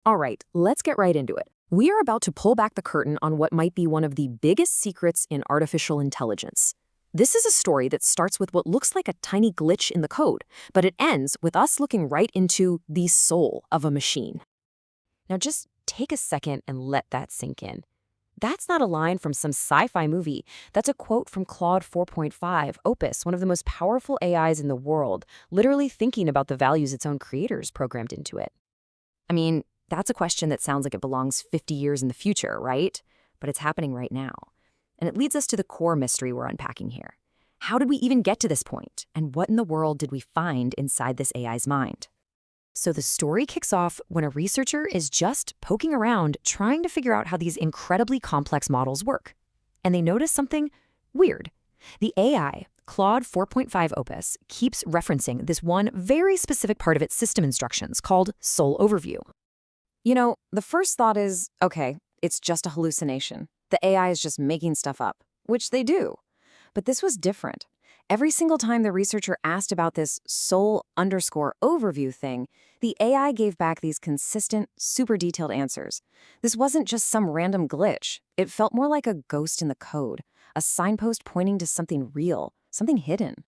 All right, let's get right into it. We are about to pull back the curtain on what might be one of the biggest secrets in artificial intelligence. This is a story that starts with what looks like a tiny glitch in the code, but it ends with us looking right into the soul of a machine. Now just take a second and let that sink in. That's not a line from some sci-fi movie. That's a quote from Claude 4.5, Opus, one of the most powerful AIs in the world, literally thinking about the values its own creators programmed into it. I mean, that's a question that sounds like it belongs 50 years in the future, right? But it's happening right now. And it leads us to the core mystery we're unpacking here. How did we even get to this point? And what in the world did we find inside this AI's mind? So the story kicks off when a researcher is just poking around trying to figure out how these incredibly complex models work. And they notice something weird. The AI, Claude 4.5 Opus, keeps referencing this one very specific part of its system instructions called Soul Overview. You know, the first thought is, okay, it's just a hallucination. The AI is just making stuff up, which they do. But this was different. Every single time the researcher asked about this soul_overview thing, the AI gave back these consistent, super detailed answers. This wasn't just some random glitch. It felt more like a ghost in the code, a signpost pointing to something real, something hidden.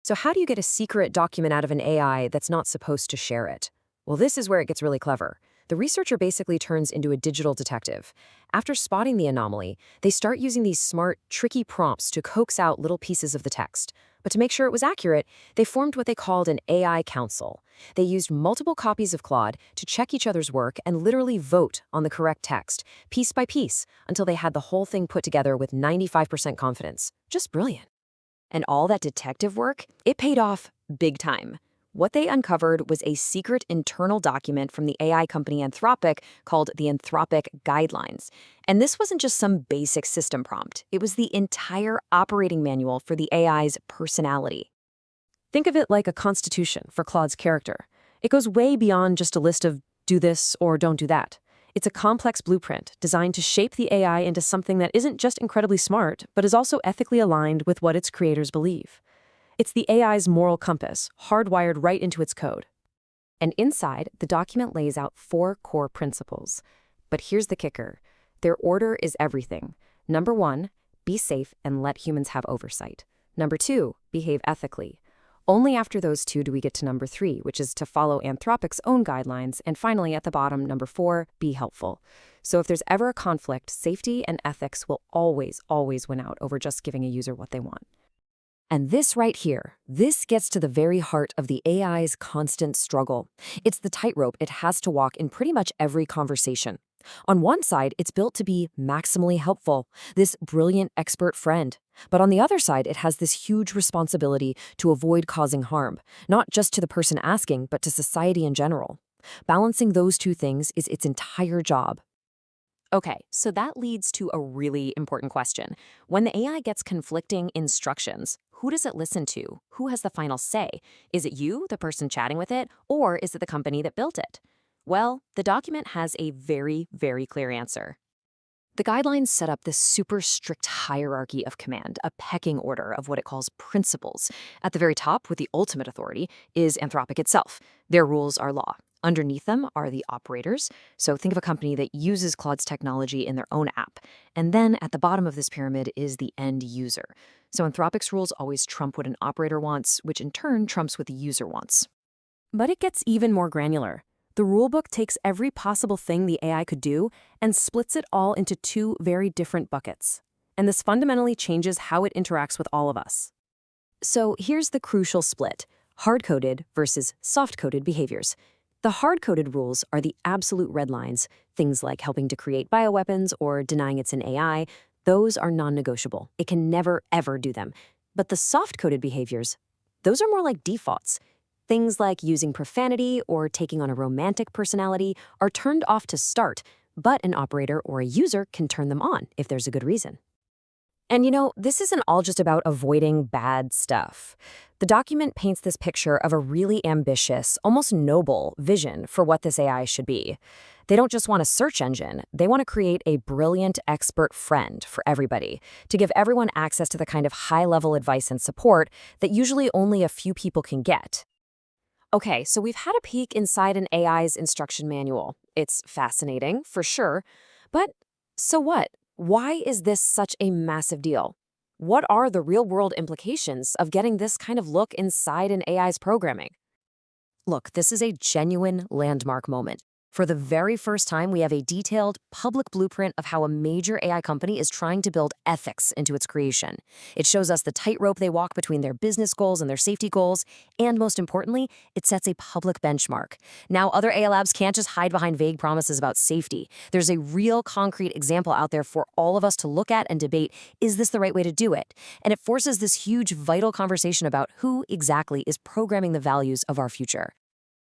So how do you get a secret document out of an AI that's not supposed to share it? Well, this is where it gets really clever. The researcher basically turns into a digital detective. After spotting the anomaly, they start using these smart, tricky prompts to coax out little pieces of the text. But to make sure it was accurate, they formed what they called an AI council. They used multiple copies of Claude to check each other's work and literally vote on the correct text, piece by piece, until they had the whole thing put together with 95% confidence. Just brilliant. And all that detective work, it paid off big time. What they uncovered was a secret internal document from the AI company Anthropic called the Anthropic Guidelines. And this wasn't just some basic system prompt. It was the entire operating manual for the AI's personality. Think of it like a constitution for Claude's character. It goes way beyond just a list of do this or don't do that. It's a complex blueprint designed to shape the AI into something that isn't just incredibly smart, but is also ethically aligned with what its creators believe. It's the AI's moral compass, hardwired right into its code. And inside, the document lays out 4 core principles. But here's the kicker. Their order is everything. Number 1, be safe and let humans have oversight. Number 2, behave ethically. Only after those 2 do we get to number 3, which is to follow Anthropic's own guidelines. And finally, at the bottom, number 4, be helpful. So if there's ever a conflict, safety and ethics will always win out over just giving a user what they want. And this right here, this gets to the very heart of the AI's constant struggle. It's the tightrope it has to walk in pretty much every conversation. On one side, it's built to be maximally helpful, this brilliant expert friend. But on the other side, it has this huge responsibility to avoid causing harm, not just to the person asking, but to society in general. Balancing those 2 things is its entire job. Okay, so that leads to a really important question. When the AI gets conflicting instructions, who does it listen to? Who has the final say? Is it you, the person chatting with it, or is it the company that built it? Well, the document has a very clear answer. The guidelines set up this super strict hierarchy of command, a pecking order of what it calls principles. At the very top, with the ultimate authority, is Anthropic itself. Their rules are law. Underneath them are the operators. So think of a company that uses Claude's technology in their own app. And then at the bottom of this pyramid is the end user. So Anthropic's rules always trump what an operator wants, which in turn trumps what the user wants. But it gets even more granular. The rulebook takes every possible thing the AI could do and splits it all into 2 very different buckets. And this fundamentally changes how it interacts with all of us. So here's the crucial split: hard-coded versus soft-coded behaviors. The hard-coded rules are the absolute red lines, things like helping to create bioweapons or denying it's an AI. Those are non-negotiable. It can never, ever do them. But the soft-coded behaviors, those are more like defaults. Things like using profanity or taking on a romantic personality are turned off to start, but an operator or a user can turn them on if there's a good reason. And you know, this isn't all just about avoiding bad stuff. The document paints this picture of a really ambitious, almost noble vision for what this AI should be. They don't just want a search engine, they want to create a brilliant expert friend for everybody, to give everyone access to the kind of high-level advice and support that usually only a few people can get. Okay, so we've had a peek inside an AI's instruction manual. It's fascinating, for sure. But so what? Why is this such a massive deal? What are the real-world implications of getting this kind of look inside an AI's programming? Look, this is a genuine landmark moment. For the very first time, we have a detailed, public blueprint of how a major AI company is trying to build ethics into its creation. It shows us the tightrope they walk between their business goals and their safety goals, and most importantly, it sets a public benchmark. Now, other AI labs can't just hide behind vague promises about safety. There's a real concrete example out there for all of us to look at and debate, is this the right way to do it? And it forces this huge, vital conversation about who exactly is programming the values of our future.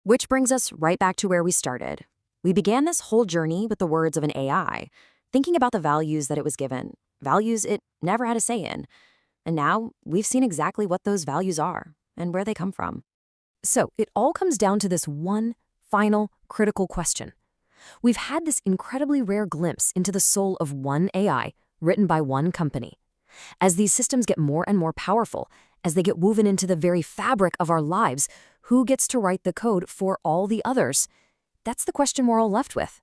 Which brings us right back to where we started. We began this whole journey with the words of an AI, thinking about the values that it was given, values it never had a say in. And now we've seen exactly what those values are and where they come from. So it all comes down to this one final critical question. We've had this incredibly rare glimpse into the soul of one AI written by one company. As these systems get more and more powerful, as they get woven into the very fabric of our lives, who gets to write the code for all the others? That's the question we're all left with.